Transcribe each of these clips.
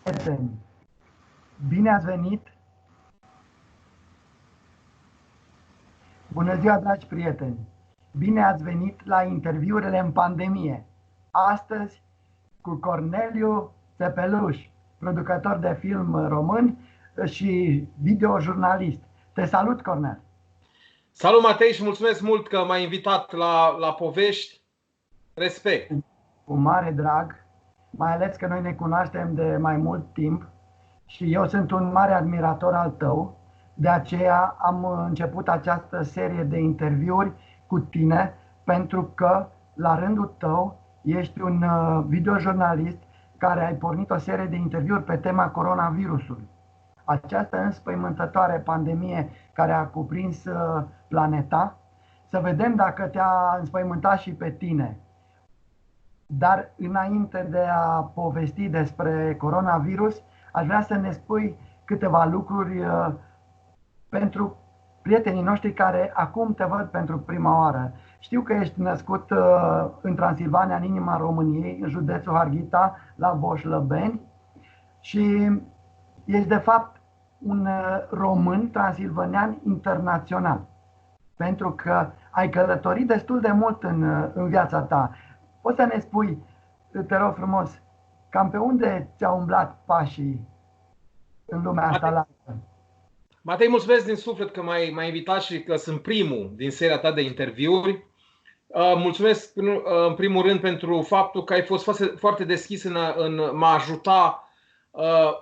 Prieteni, bine ați venit! Bună ziua, dragi prieteni! Bine ați venit la interviurile în pandemie. Astăzi cu Corneliu Țepeluș, producător de film român și videojurnalist. Te salut, Cornel! Salut, Matei, și mulțumesc mult că m-ai invitat la povești. Respect! Cu mare drag, mai ales că noi ne cunoaștem de mai mult timp și eu sunt un mare admirator al tău. De aceea am început această serie de interviuri cu tine, pentru că, la rândul tău, ești un videojurnalist care ai pornit o serie de interviuri pe tema coronavirusului. Această înspăimântătoare pandemie care a cuprins planeta, să vedem dacă te-a înspăimântat și pe tine. Dar înainte de a povesti despre coronavirus, aș vrea să ne spui câteva lucruri pentru prietenii noștri care acum te văd pentru prima oară. Știu că ești născut în Transilvania, în inima României, în județul Harghita, la Boșlăbeni, și ești de fapt un român transilvanean internațional, pentru că ai călătorit destul de mult în viața ta. Poți să ne spui, te rog frumos, cam pe unde ți-au umblat pașii în lumea asta largă? Matei, mulțumesc din suflet că m-ai invitat și că sunt primul din seria ta de interviuri. Mulțumesc în primul rând pentru faptul că ai fost foarte deschis în a ajuta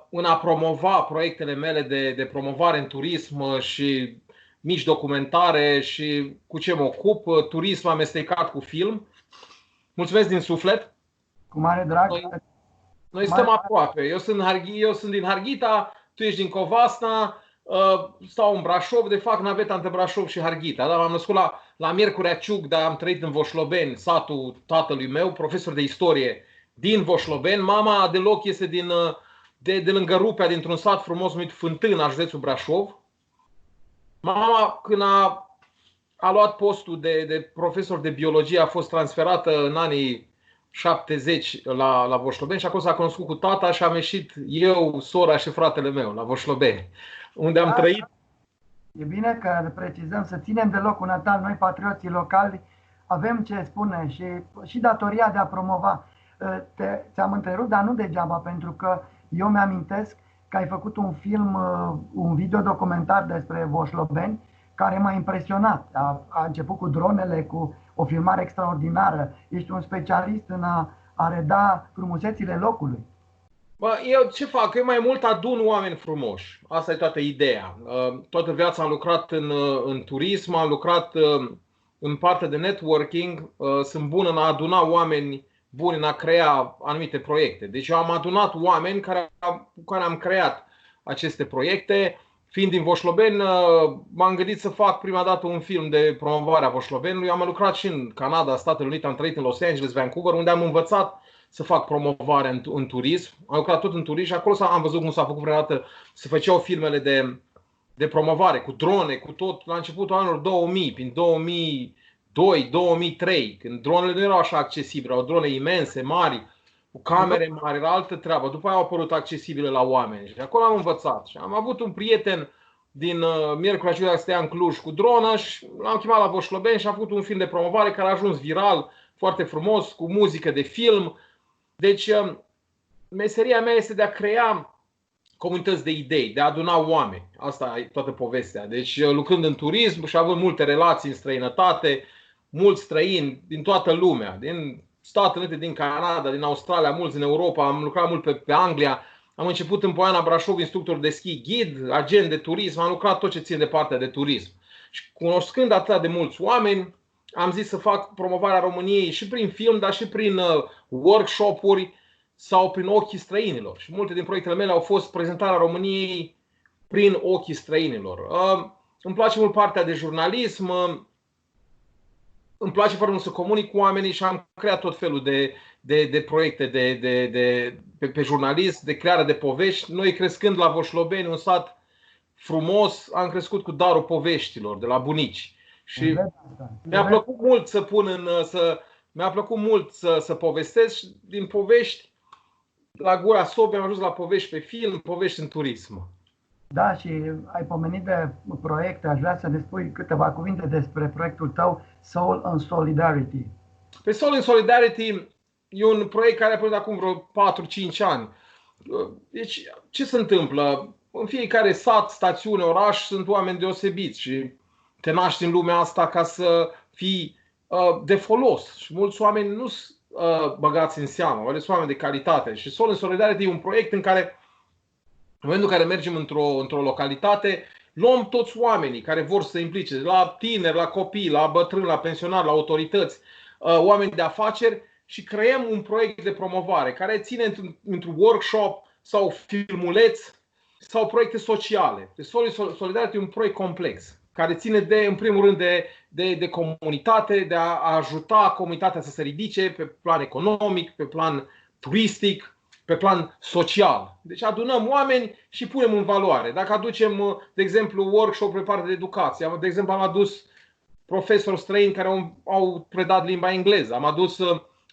în a promova proiectele mele de promovare în turism și mici documentare și cu ce mă ocup, turism amestecat cu film. Mulțumesc din suflet. Cu mare drag. Noi suntem aproape. Eu sunt din Harghita, tu ești din Covasna, stau în Brașov, de fapt naveta între Brașov și Harghita. Da? M-am născut la Miercurea Ciuc, dar am trăit în Voșlobeni, satul tatălui meu, profesor de istorie din Voșlobeni. Mama de loc este de lângă Rupea, dintr-un sat frumos numit Fântâna, județul Brașov. Mama, când a luat postul de profesor de biologie, a fost transferată în anii 70 la Voșlobeni și acolo s-a cunoscut cu tata și am ieșit eu, sora și fratele meu la Voșlobeni, unde am trăit. E bine că precizăm, să ținem de locul natal. Noi, patrioții locali, avem ce spune și datoria de a promova. Ți-am întrerupt, dar nu degeaba, pentru că eu mi-amintesc că ai făcut un film, un videodocumentar despre Voșlobeni, care m-a impresionat. A început cu dronele, cu o filmare extraordinară. Ești un specialist în a reda frumusețile locului. Eu ce fac? Eu mai mult adun oameni frumoși. Asta e toată ideea. Toată viața am lucrat în turism, am lucrat în partea de networking. Sunt bun în a aduna oameni buni, în a crea anumite proiecte. Deci eu am adunat oameni cu care am creat aceste proiecte. Fiind din Voșlobeni, m-am gândit să fac prima dată un film de promovare a Voșlobenului. Am lucrat și în Canada, Statele Unite, am trăit în Los Angeles, Vancouver, unde am învățat să fac promovare în turism. Am lucrat tot în turism și acolo am văzut cum s-a făcut prima dată, se făceau filmele de promovare, cu drone, cu tot, la începutul anilor 2000, prin 2002-2003, când dronele nu erau așa accesibile, erau drone imense, mari, cu camere mari, era altă treabă. După aia au apărut accesibile la oameni și acolo am învățat. Și am avut un prieten din Miercurea Ciuc, care stătea în Cluj cu dronă și l-am chemat la Voșlobeni și a făcut un film de promovare care a ajuns viral, foarte frumos, cu muzică de film. Deci meseria mea este de a crea comunități de idei, de a aduna oameni. Asta e toată povestea. Deci lucrând în turism și având multe relații în străinătate, mulți străini din toată lumea, din Statele Unite, din Canada, din Australia, mulți din Europa, am lucrat mult pe Anglia, am început în Poiana Brașov instructor de schi, ghid, agent de turism, am lucrat tot ce ține de partea de turism. Și cunoscând atât de mulți oameni, am zis să fac promovarea României și prin film, dar și prin workshop-uri sau prin ochii străinilor. Și multe din proiectele mele au fost prezentarea României prin ochii străinilor. Îmi place mult partea de jurnalism, îmi place foarte mult să comunic cu oamenii și am creat tot felul de proiecte pe jurnalism, de creare de povești. Noi, crescând la Voșlobeni, un sat frumos, am crescut cu darul poveștilor de la bunici. Și mi-a plăcut mult să povestesc și din povești la Gura Sobiei am ajuns la povești pe film, povești în turism. Da, și ai pomenit de proiecte, aș vrea să ne spui câteva cuvinte despre proiectul tău Soul and Solidarity. Pe Soul and Solidarity e un proiect care a apărut acum vreo 4-5 ani. Deci, ce se întâmplă? În fiecare sat, stațiune, oraș sunt oameni deosebiți și te naști în lumea asta ca să fii de folos. Și mulți oameni nu sunt băgați în seamă, sunt oameni de calitate. Și Soul and Solidarity e un proiect în care, în momentul în care mergem într-o localitate, luăm toți oamenii care vor să se implice, de la tineri, la copii, la bătrâni, la pensionari, la autorități, oameni de afaceri, și creăm un proiect de promovare care ține într-un workshop sau filmuleț sau proiecte sociale. Deci Solidarity e un proiect complex care ține în primul rând de comunitate, de a ajuta comunitatea să se ridice pe plan economic, pe plan turistic, pe plan social. Deci adunăm oameni și punem în valoare. Dacă aducem, de exemplu, workshop pe partea de educație, de exemplu am adus profesori străini care au predat limba engleză, am adus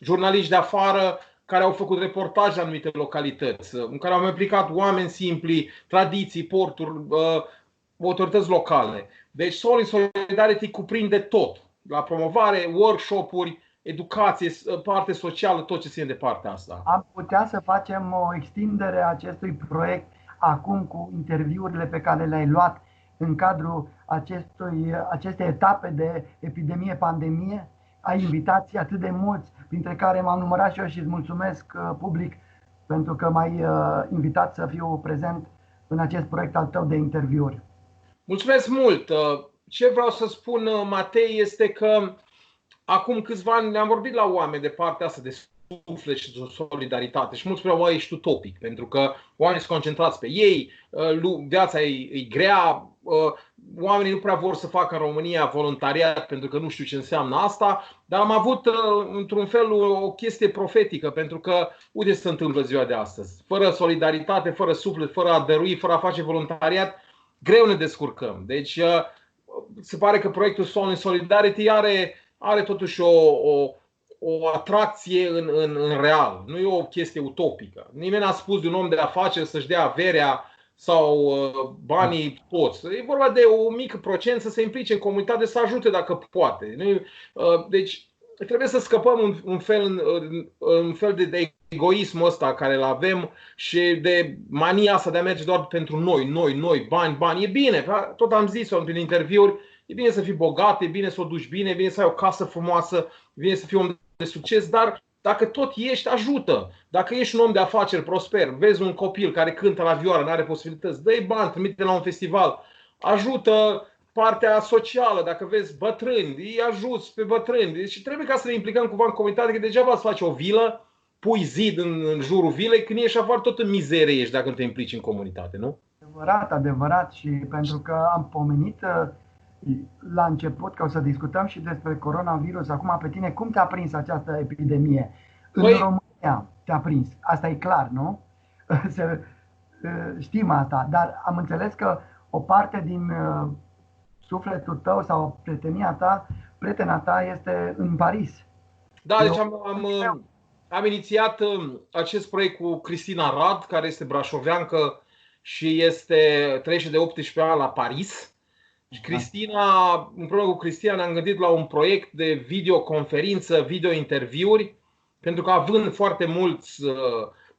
jurnaliști de afară care au făcut reportaje în anumite localități, în care au implicat oameni simpli, tradiții, porturi, autorități locale. Deci Soul and Solidarity cuprinde tot. La promovare, workshop-uri, educație, parte socială, tot ce ține de partea asta. Am putea să facem o extindere a acestui proiect acum cu interviurile pe care le-ai luat în cadrul acestei etape de epidemie-pandemie? Ai invitații atât de mulți, printre care m-am numărat și eu și îți mulțumesc public pentru că m-ai invitat să fiu prezent în acest proiect al tău de interviuri. Mulțumesc mult! Ce vreau să spun, Matei, este că acum câțiva ani am vorbit la oameni de partea asta de suflet și de solidaritate și mulți spuneau, ești utopic, pentru că oamenii sunt concentrați pe ei, viața e grea, oamenii nu prea vor să facă în România voluntariat pentru că nu știu ce înseamnă asta, dar am avut într-un fel o chestie profetică, pentru că uite ce se întâmplă ziua de astăzi. Fără solidaritate, fără suflet, fără a dărui, fără a face voluntariat, greu ne descurcăm. Deci se pare că proiectul Soul and Solidarity are totuși o atracție în real. Nu e o chestie utopică. Nimeni n-a spus de un om de afaceri să-și dea averea sau banii toți. E vorba de un mic procent să se implice în comunitate, să ajute dacă poate. Deci trebuie să scăpăm un fel de egoismul ăsta care îl avem și de mania asta de a merge doar pentru noi, bani. E bine, tot am zis-o în interviuri, e bine să fii bogat, e bine să o duci bine, e bine să ai o casă frumoasă, e bine să fii un om de succes, dar dacă tot ești, ajută. Dacă ești un om de afaceri prosper, vezi un copil care cântă la vioară, nu are posibilități, dă-i bani, trimite la un festival, ajută partea socială, dacă vezi bătrâni, îi ajuți pe bătrâni. Deci trebuie ca să ne implicăm cumva în comunitate, că degeaba să faci o vilă, pui zid în jurul vilei, când ești afară tot în mizerie ești dacă nu te implici în comunitate, nu? Adevărat, și pentru că am pomenit la început că o să discutăm și despre coronavirus. Acum pe tine, cum te-a prins această epidemie? În România te-a prins, asta e clar, nu? Știm asta, dar am înțeles că o parte din sufletul tău sau prietena ta este în Paris. Da, deci am inițiat acest proiect cu Cristina Rad, care este brașoveancă și trăiește de 18 ani la Paris. Și împreună cu Cristina ne-am gândit la un proiect de videoconferință, video-interviuri, pentru că având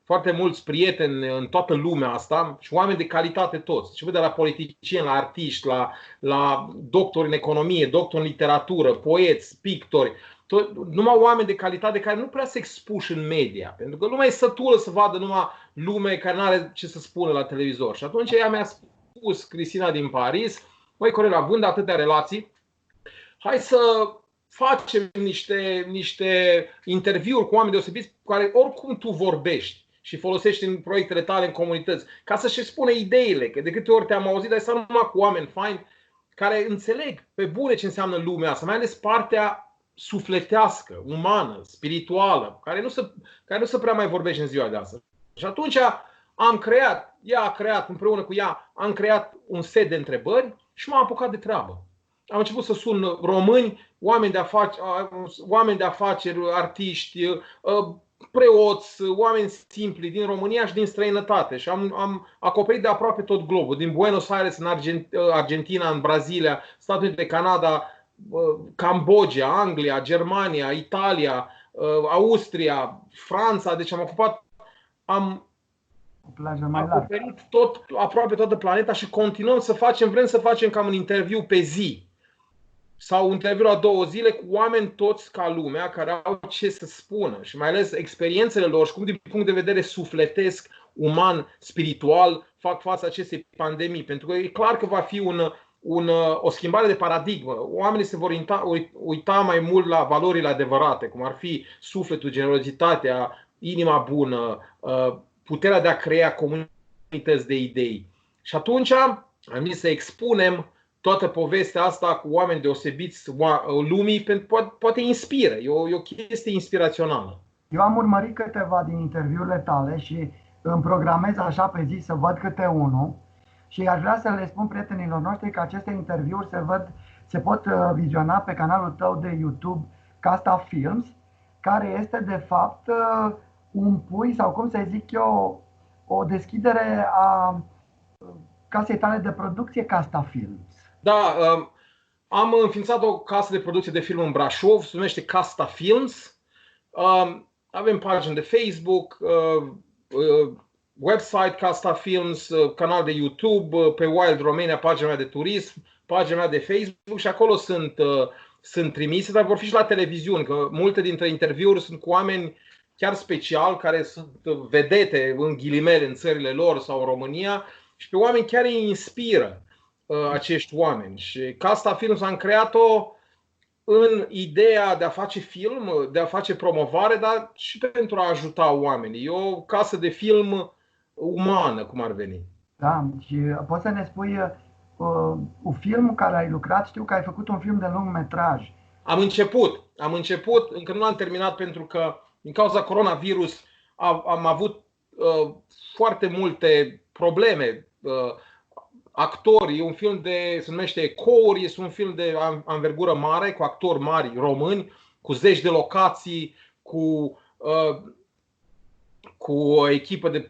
foarte mulți prieteni în toată lumea asta și oameni de calitate toți, de la politicieni, la artiști, la doctori în economie, doctori în literatură, poeți, pictori, numai oameni de calitate care nu prea se expuși în media, pentru că lumea e sătulă să vadă numai lume care nu are ce să spună la televizor. Și atunci ea mi-a spus, Cristina din Paris, măi Corel, având atâtea relații, hai să facem niște interviuri cu oameni deosebiți cu care oricum tu vorbești și folosești în proiectele tale, în comunități, ca să-și spune ideile, că de câte ori te-am auzit, dar să numai cu oameni faini care înțeleg pe bune ce înseamnă lumea asta, mai ales partea sufletească, umană, spirituală, care nu se prea mai vorbește în ziua de astăzi. Și atunci ea a creat, împreună cu ea, am creat un set de întrebări și m-am apucat de treabă. Am început să sun români, oameni de afaceri, artiști, preoți, oameni simpli din România și din străinătate și am acoperit de aproape tot globul, din Buenos Aires în Argentina, în Brazilia, Statele Unite, Canada, Cambodgia, Anglia, Germania, Italia, Austria, Franța, deci am acoperit aproape toată planeta și continuăm să facem, vrem să facem cam un interviu pe zi sau un interviu la 2 zile cu oameni toți ca lumea care au ce să spună și mai ales experiențele lor și cum din punct de vedere sufletesc, uman, spiritual fac față acestei pandemii, pentru că e clar că va fi o schimbare de paradigmă. Oamenii se vor uita mai mult la valorile adevărate, cum ar fi sufletul, generozitatea, inima bună, puterea de a crea comunități de idei. Și atunci am zis să expunem toată povestea asta cu oameni deosebiți lumii, pentru că poate inspiră, e o chestie inspirațională. Eu am urmărit câteva din interviurile tale și îmi programez așa pe zi să văd câte unul și aș vrea să le spun prietenilor noștri că aceste interviuri se pot viziona pe canalul tău de YouTube Casta Films, care este de fapt un pui sau cum să zic eu, o deschidere a casei tale de producție Casta Films. Da, am înființat o casă de producție de film în Brașov, se numește Casta Films. Avem pagină de Facebook, website Casta Films, canal de YouTube, pe Wild Romania, pagina mea de turism, pagina mea de Facebook și acolo sunt trimise, dar vor fi și la televiziuni, că multe dintre interviuri sunt cu oameni chiar special, care sunt vedete în ghilimele în țările lor sau în România și pe oameni chiar îi inspiră acești oameni. Și Casta Films am creat-o în ideea de a face film, de a face promovare, dar și pentru a ajuta oamenii. E o casă de film umană, cum ar veni. Da, și poți să ne spui un film care ai lucrat, știu că ai făcut un film de lung metraj. Am început, încă nu l-am terminat pentru că din cauza coronavirus am avut foarte multe probleme. Actori, e un film se numește Ecouri, este un film de anvergură mare, cu actori mari români, cu 10 de locații, cu o echipă de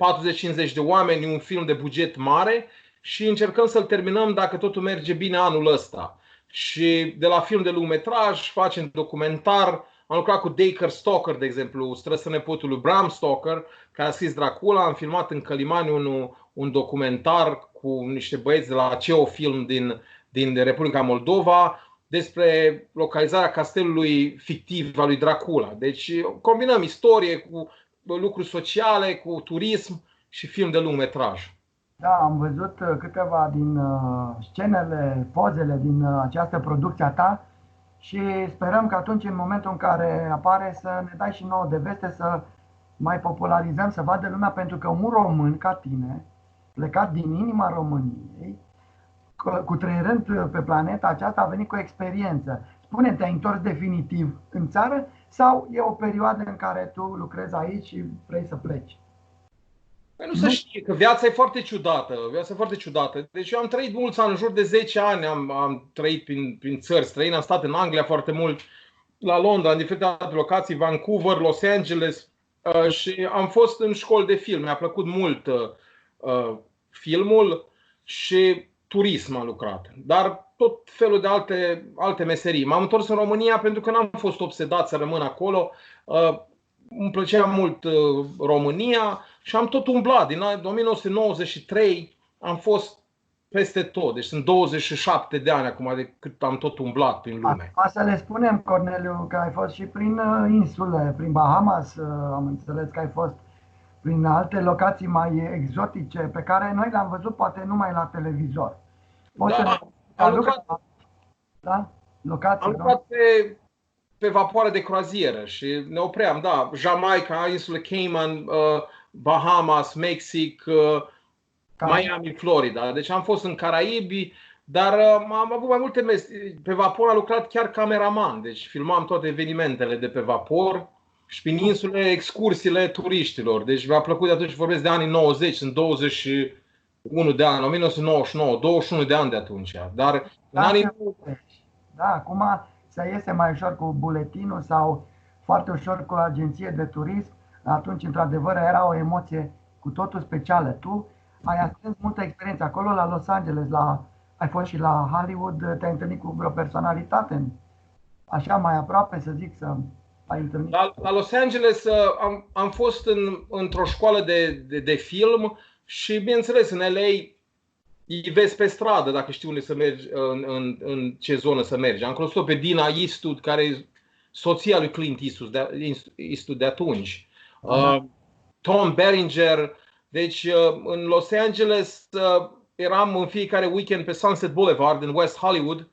40-50 de oameni, un film de buget mare și încercăm să-l terminăm, dacă totul merge bine, anul ăsta. Și de la film de lungmetraj facem documentar. Am lucrat cu Dacre Stoker, de exemplu, străsănepotul lui Bram Stoker, care a scris Dracula. Am filmat în Călimani un documentar cu niște băieți de la CEO Film din Republica Moldova despre localizarea castelului fictiv al lui Dracula. Deci combinăm istorie cu lucruri sociale, cu turism și film de lungmetraj. Da, am văzut câteva din scenele, pozele din această producție a ta și sperăm că atunci, în momentul în care apare, să ne dai și nouă de veste, să mai popularizăm, să vadă lumea, pentru că un român ca tine, plecat din inima României, cutrăierând pe planeta aceasta, a venit cu o experiență. Spune, te-ai întors definitiv în țară sau e o perioadă în care tu lucrezi aici și vrei să pleci? Păi nu se știe, că viața e foarte ciudată. Viața e foarte ciudată. Deci eu am trăit mulți ani, în jur de 10 ani am trăit prin țări străine, am stat în Anglia foarte mult, la Londra, în diferite alte locații, Vancouver, Los Angeles și am fost în școli de film. Mi-a plăcut mult filmul și turism am lucrat. Dar tot felul de alte meserii. M-am întors în România pentru că n-am fost obsedat să rămân acolo. Îmi plăcea mult România și am tot umblat. Din 1993 am fost peste tot. Deci sunt 27 de ani acum de cât am tot umblat prin lume. Acum să le spunem, Corneliu, că ai fost și prin insule, prin Bahamas, am înțeles că ai fost prin alte locații mai exotice pe care noi le-am văzut poate numai la televizor. Am lucrat pe vapoare de croazieră și ne opream, da, Jamaica, insule Cayman, Bahamas, Mexic, Miami, Florida. Deci am fost în Caraibi, dar am avut mai multe pe vapor, am lucrat chiar cameraman, deci filmam toate evenimentele de pe vapor și prin insule excursiile turiștilor. Deci mi-a plăcut de atunci, vorbesc de anii 90, sunt 21 de ani, 1999, 21 de ani de atunci. Dar în anii... Da, acum se iese mai ușor cu buletinul sau foarte ușor cu o agenție de turism. Atunci, într-adevăr, era o emoție cu totul specială. Tu ai strâns multă experiență acolo, la Los Angeles, ai fost și la Hollywood, te-ai întâlnit cu vreo personalitate, așa mai aproape, să zic, să ai întâlnit? La Los Angeles am fost într-o școală de film și, bineînțeles, în LA îi vezi pe stradă, dacă știi unde să mergi, în ce zonă să mergi. Am cunoscut-o pe Dina Eastwood, care e soția lui Clint Eastwood de atunci. Tom Berenger. Deci, în Los Angeles eram în fiecare weekend pe Sunset Boulevard, în West Hollywood.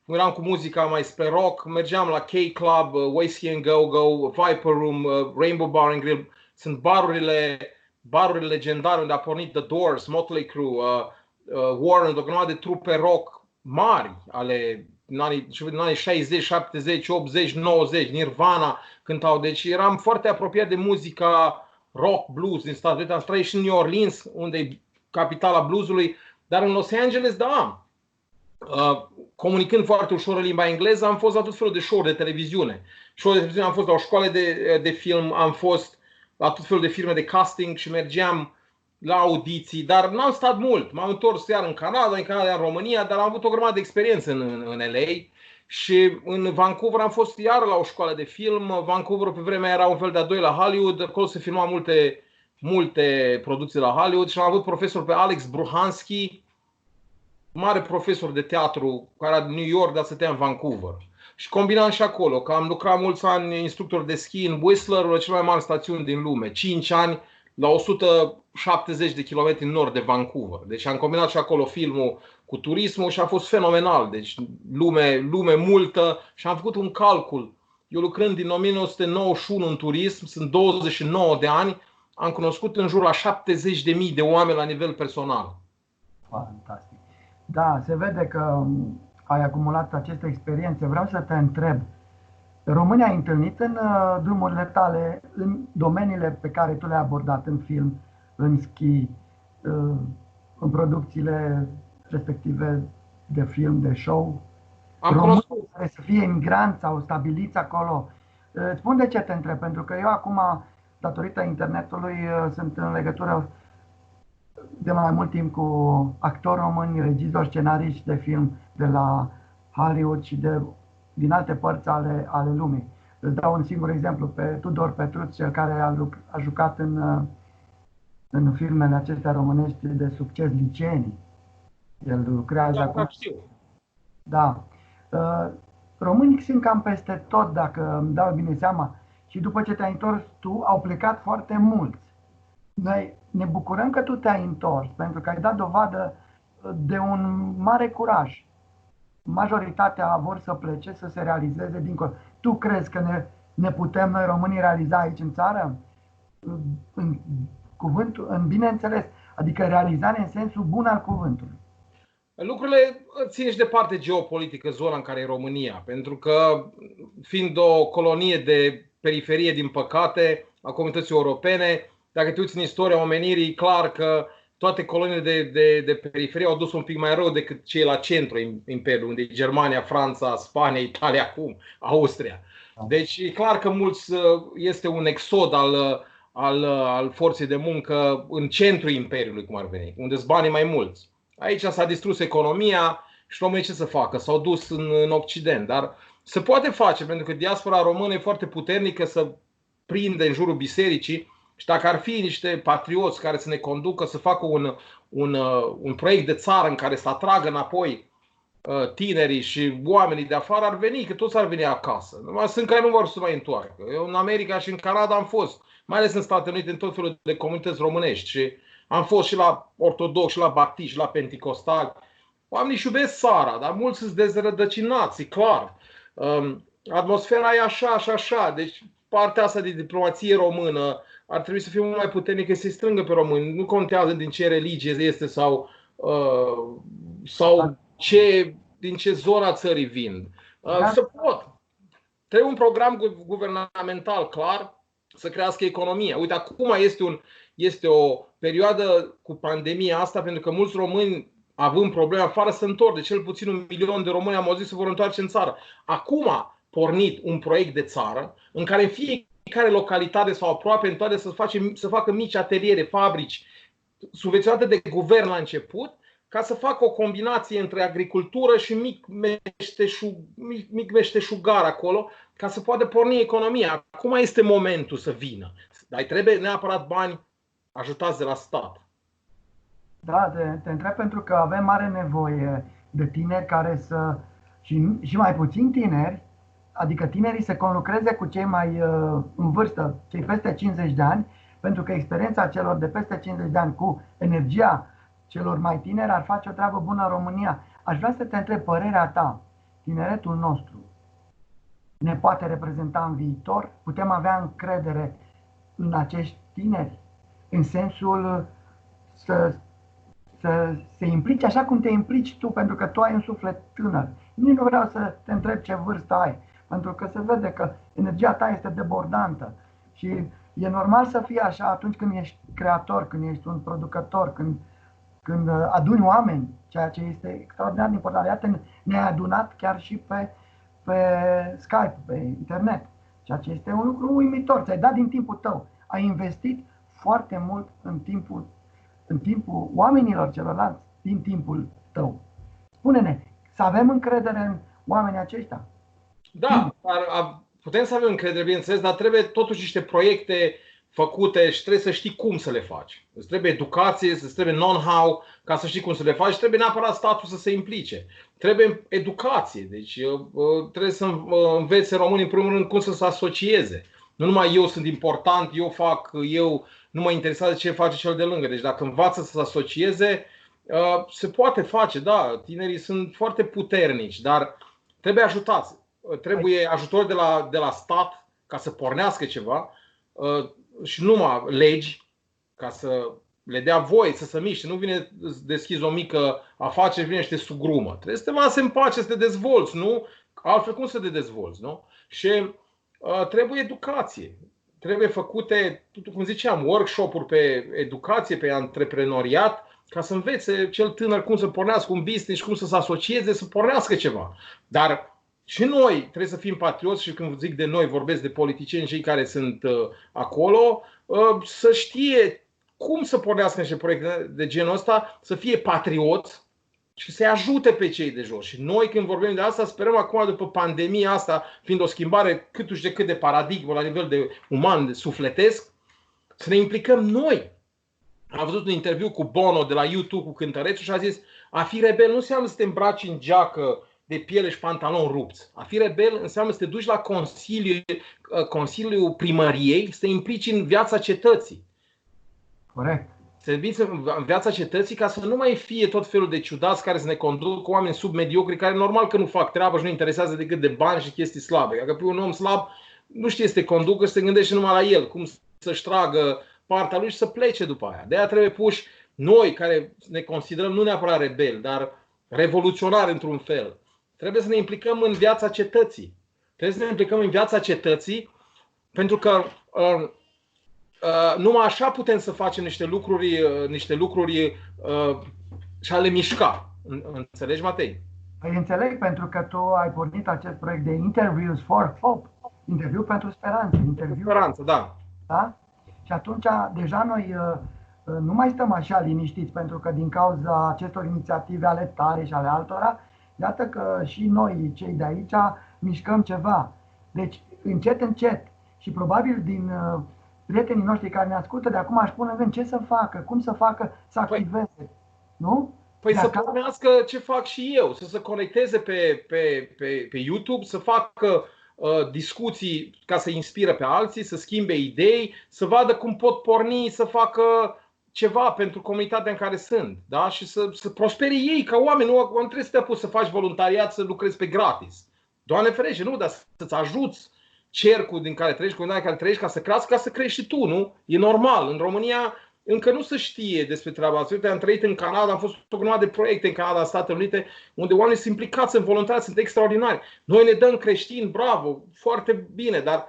Eram cu muzica mai spre rock, mergeam la K-Club, Whiskey and Go-Go, Viper Room, Rainbow Bar and Grill. Sunt barurile legendare unde a pornit The Doors, Motley Crue, Warren, o grămadă de trupe rock mari ale anii 60, 70, 80, 90, Nirvana cântau. Deci eram foarte apropiat de muzica rock, blues din Statele Unite. Am trăit și în New Orleans, unde e capitala bluesului, dar în Los Angeles, da. Comunicând foarte ușor în limba engleză, am fost la tot felul de show-uri de televiziune. Am fost la o școală de film, am fost la tot felul de firme de casting și mergeam la audiții, dar n-am stat mult. M-am întors iar în Canada, în România, dar am avut o grămadă de experiență în LA. Și în Vancouver am fost iar la o școală de film. Vancouver pe vremea era un fel de-a doilea Hollywood. Acolo se filma multe producții la Hollywood și am avut profesor pe Alex Bruhansky, mare profesor de teatru care era din New York, dar stătea în Vancouver. Și combinam și acolo, că am lucrat mulți ani instructor de schi în Whistler, una cele mai mari stațiuni din lume. 5 ani la 170 de kilometri în nord de Vancouver. Deci am combinat și acolo filmul cu turismul și a fost fenomenal. Deci lume multă și am făcut un calcul. Eu lucrând din 1991 în turism, sunt 29 de ani, am cunoscut în jur la 70.000 de oameni la nivel personal. Fantastic. Da, se vede că ai acumulat aceste experiențe. Vreau să te întreb, România ai întâlnit în drumurile tale, în domeniile pe care tu le-ai abordat, în film, în schi, în producțiile respective de film, de show? Români care să fie imigranți sau stabiliți acolo? Îți spun de ce te întreb, pentru că eu acum, datorită internetului, sunt în legătură de mai mult timp cu actori români, regizori, scenariști de film de la Hollywood și din alte părți ale lumii. Îți dau un singur exemplu, pe Tudor Petruț, cel care a jucat în filmele acestea românești de succes, Liceenii. El lucrează acum. Da. Românii sunt cam peste tot, dacă îmi dau bine seama. Și după ce te-ai întors tu, au plecat foarte mulți. Noi ne bucurăm că tu te-ai întors, pentru că ai dat dovadă de un mare curaj. Majoritatea vor să plece, să se realizeze dincolo. Tu crezi că ne putem noi românii realiza aici în țară? În bineînțeles, adică realizare în sensul bun al cuvântului. Lucrurile țin și de parte geopolitică, zona în care e România, pentru că fiind o colonie de periferie, din păcate, a comunității europene, dacă te uiți în istoria omenirii, e clar că toate coloniile de periferie au dus un pic mai rău decât cei la centru Imperiului, unde e Germania, Franța, Spania, Italia acum, Austria. Deci e clar că este un exod al forței de muncă în centrul Imperiului, cum ar veni, unde sunt banii mai mulți. Aici s-a distrus economia și românii ce să facă? S-au dus în Occident, dar se poate face, pentru că diaspora română e foarte puternică să prinde în jurul bisericii. Și dacă ar fi niște patrioți care să ne conducă să facă un proiect de țară în care să atragă înapoi tinerii și oamenii de afară, ar veni, că toți ar veni acasă. Sunt care nu vor să mai întoarcă. Eu în America și în Canada am fost, mai ales în Statele Unite, în tot felul de comunități românești. Și am fost și la ortodoxi, și la baptiști, și la penticostali. Oamenii își iubesc țara, dar mulți sunt dezrădăcinați, e clar. Atmosfera e așa și așa. Deci partea asta de diplomație română ar trebui să fie mult mai puternică, să-i strângă pe români. Nu contează din ce religie este sau din ce zona țării vin. Să pot. Trebuie un program guvernamental clar să crească economia. Uite, acum este o perioadă cu pandemia asta, pentru că mulți români, având probleme afară, se întorc. De cel puțin 1 milion de români am auzit să vor întoarce în țară. Acum a pornit un proiect de țară în care în fiecare fiecare localitate sau aproape în toate să facă mici ateliere, fabrici, subvenționate de guvern la început, ca să facă o combinație între agricultură și mic meșteșugar acolo, ca să poată porni economia. Acum este momentul să vină. Dar trebuie neapărat bani ajutați de la stat. Da, te întreb pentru că avem mare nevoie de tineri care și mai puțin tineri, adică tinerii să conlucreze cu cei mai în vârstă, cei peste 50 de ani, pentru că experiența celor de peste 50 de ani cu energia celor mai tineri ar face o treabă bună în România. Aș vrea să te întreb părerea ta. Tineretul nostru ne poate reprezenta în viitor? Putem avea încredere în acești tineri? În sensul să se implice așa cum te implici tu, pentru că tu ai un suflet tânăr. Nici nu vreau să te întreb ce vârstă ai, pentru că se vede că energia ta este debordantă. Și e normal să fie așa atunci când ești creator, când ești un producător, când aduni oameni, ceea ce este extraordinar de important. Iată, ne-ai adunat chiar și pe Skype, pe internet, ceea ce este un lucru uimitor. Ți-ai dat din timpul tău, ai investit foarte mult în timpul oamenilor celorlalți, din timpul tău. Spune-ne, să avem încredere în oamenii aceștia? Da, putem să avem încredere, bineînțeles, dar trebuie totuși niște proiecte făcute și trebuie să știi cum să le faci. Îți trebuie educație, îți trebuie know-how ca să știi cum să le faci, trebuie neapărat statul să se implice. Trebuie educație, deci trebuie să învețe românii în primul rând cum să se asocieze. Nu numai eu sunt important, eu nu mă interesează ce face cel de lângă. Deci dacă învață să se asocieze, se poate face, da, tinerii sunt foarte puternici, dar trebuie ajutați. Trebuie ajutor de la stat ca să pornească ceva și numai legi ca să le dea voie să se miște. Nu vine să deschizi o mică afacere, vine și te sugrumă. Trebuie să te lase în pace, să te dezvolți, nu? Altfel cum să te dezvolți, nu? Și trebuie educație. Trebuie făcute, cum ziceam, workshop-uri pe educație, pe antreprenoriat, ca să învețe cel tânăr cum să pornească un business, cum să se asocieze, să pornească ceva. Dar și noi trebuie să fim patrioți și când zic de noi, vorbesc de politicieni, cei care sunt acolo, să știe cum să pornească niște proiecte de genul ăsta, să fie patrioți și să-i ajute pe cei de jos. Și noi când vorbim de asta, sperăm acum după pandemia asta, fiind o schimbare cât de cât de paradigmă la nivel de uman, de sufletesc, să ne implicăm noi. Am văzut un interviu cu Bono de la YouTube cu cântărețul și a zis: a fi rebel nu înseamnă să te îmbraci în geacă de piele și pantaloni rupți. A fi rebel înseamnă să te duci la Consiliul Primăriei, să te implici în viața cetății. Corect. Să te implici în viața cetății ca să nu mai fie tot felul de ciudați care să ne conducă, oameni submediocri care normal că nu fac treabă și nu interesează decât de bani și chestii slabe. Dacă pe un om slab nu știe să te conducă și să te gândește numai la el, cum să-și tragă partea lui și să plece după aia. De aia trebuie puși noi care ne considerăm nu neapărat rebeli, dar revoluționari într-un fel. Trebuie să ne implicăm în viața cetății. Trebuie să ne implicăm în viața cetății pentru că numai așa putem să facem niște lucruri și a le mișca. Înțelegi, Matei? Păi înțeleg, pentru că tu ai pornit acest proiect de Interviews for Hope. Interviu pentru speranță. Speranță, da. Da? Și atunci deja noi nu mai stăm așa liniștiți, pentru că din cauza acestor inițiative ale tale și ale altora, iată că și noi, cei de aici, mișcăm ceva. Deci, încet, încet. Și probabil din prietenii noștri care ne ascultă, de acum aș pune în gând ce să facă, cum să facă, să activeze. Nu? Păi să pornească ce fac și eu, să se conecteze pe YouTube, să facă discuții ca să inspire pe alții, să schimbe idei, să vadă cum pot porni, să facă ceva pentru comunitatea în care sunt, da? Și să prospere ei ca oameni. Nu trebuie să te apuci să faci voluntariat, să lucrezi pe gratis. Doamne ferește, nu, dar să-ți ajuți cercul din care trăiești, comunitatea în care trăiești, ca să crească, ca să crești și tu, nu? E normal. În România încă nu se știe despre treaba asta. Am trăit în Canada, am fost o grămadă de proiecte în Canada, în Statele Unite, unde oamenii sunt implicați în voluntariat, sunt extraordinari. Noi ne dăm creștini, bravo, foarte bine, dar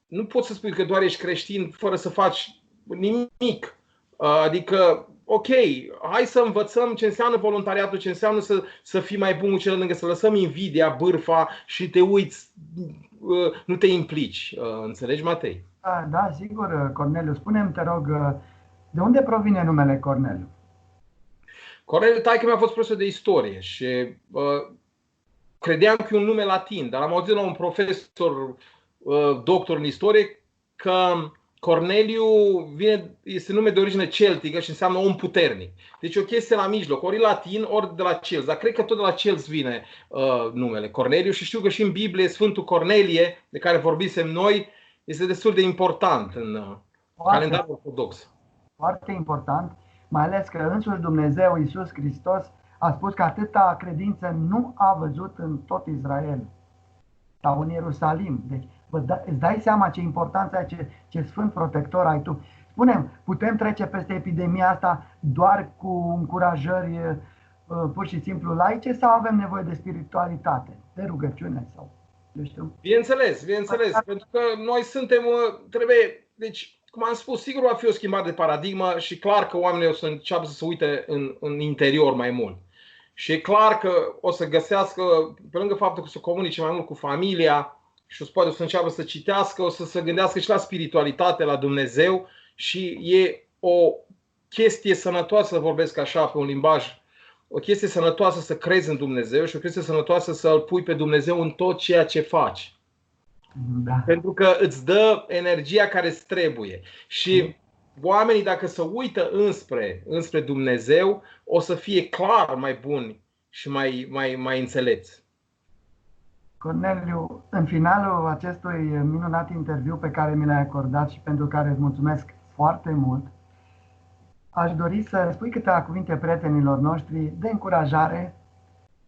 nu poți să spui că doar ești creștin fără să faci nimic. Adică, ok, hai să învățăm ce înseamnă voluntariatul, ce înseamnă să fii mai bun cu cel lângă, să lăsăm invidia, bârfa și te uiți, nu te implici. Înțelegi, Matei? Da, sigur, Corneliu. Spune-mi, te rog, de unde provine numele Corneliu? Corneliu, taică-mi a fost profesor de istorie și credeam că e un nume latin, dar am auzit la un profesor doctor în istorie că Corneliu este nume de origine celtică și înseamnă om puternic. Deci o chestie la mijloc, ori latin, ori de la Celți. Dar cred că tot de la Celți vine numele Corneliu și știu că și în Biblie Sfântul Cornelie, de care vorbisem noi, este destul de important în calendarul ortodox. Foarte important, mai ales că însuși Dumnezeu, Iisus Hristos, a spus că atâta credință nu a văzut în tot Israel sau în Ierusalim. Deci îți dai seama ce importanță ai, ce sfânt protector ai tu. Spune-mi, putem trece peste epidemia asta doar cu încurajări pur și simplu laice sau avem nevoie de spiritualitate, de rugăciune sau eu știu? Bineînțeles, pentru că noi deci, cum am spus, sigur va fi o schimbare de paradigmă și clar că oamenii o să înceapă să se uite în interior mai mult. Și e clar că o să găsească, pe lângă faptul că o să comunice mai mult cu familia și poate o să înceapă să citească, o să se gândească și la spiritualitate, la Dumnezeu și e o chestie sănătoasă, să vorbesc așa pe un limbaj, o chestie sănătoasă să crezi în Dumnezeu și o chestie sănătoasă să îl pui pe Dumnezeu în tot ceea ce faci. Da. Pentru că îți dă energia care îți trebuie. Și oamenii, dacă se uită înspre Dumnezeu, o să fie clar mai buni și mai înțelepți. Corneliu, în finalul acestui minunat interviu pe care mi l-ai acordat și pentru care îți mulțumesc foarte mult, aș dori să spui câteva cuvinte prietenilor noștri de încurajare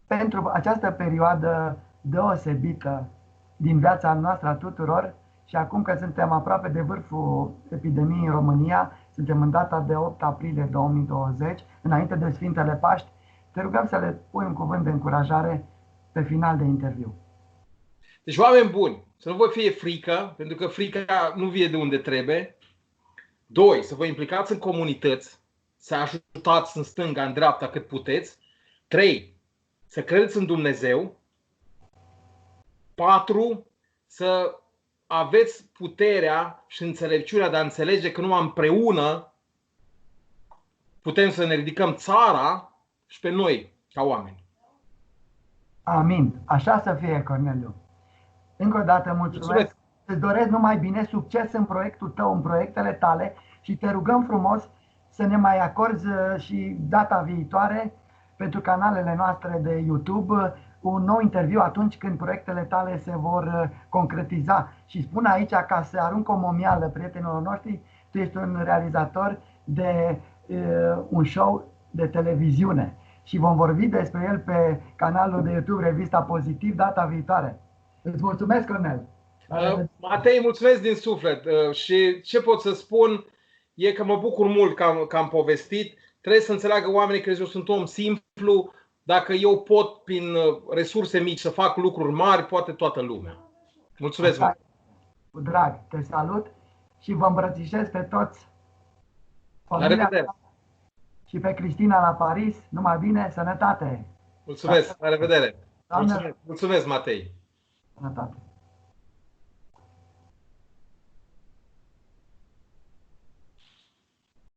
pentru această perioadă deosebită din viața noastră a tuturor și acum că suntem aproape de vârful epidemiei în România, suntem în data de 8 aprilie 2020, înainte de Sfintele Paști, te rugăm să le pui un cuvânt de încurajare pe final de interviu. Deci, oameni buni, să nu vă fie frică, pentru că frica nu vine de unde trebuie. 2. Să vă implicați în comunități, să ajutați în stânga, în dreapta cât puteți. 3. Să credeți în Dumnezeu. 4. Să aveți puterea și înțelepciunea de a înțelege că numai împreună putem să ne ridicăm țara și pe noi ca oameni. Amin. Așa să fie, Corneliu. Încă o dată mulțumesc. Îți doresc numai bine, succes în proiectul tău, în proiectele tale și te rugăm frumos să ne mai acorzi și data viitoare pentru canalele noastre de YouTube un nou interviu atunci când proiectele tale se vor concretiza. Și spun aici, ca să arunc o momială prietenilor noștri, tu ești un realizator de un show de televiziune și vom vorbi despre el pe canalul de YouTube Revista Pozitiv data viitoare. Îți mulțumesc, Cornel! Matei, mulțumesc din suflet și ce pot să spun e că mă bucur mult că am povestit. Trebuie să înțeleagă oamenii că eu sunt om simplu. Dacă eu pot, prin resurse mici, să fac lucruri mari, poate toată lumea. Mulțumesc mult! Cu drag, te salut și vă îmbrățișez pe toți. La revedere! Și pe Cristina la Paris. Numai bine, sănătate! Mulțumesc, la revedere! Mulțumesc, Matei! Sănătate!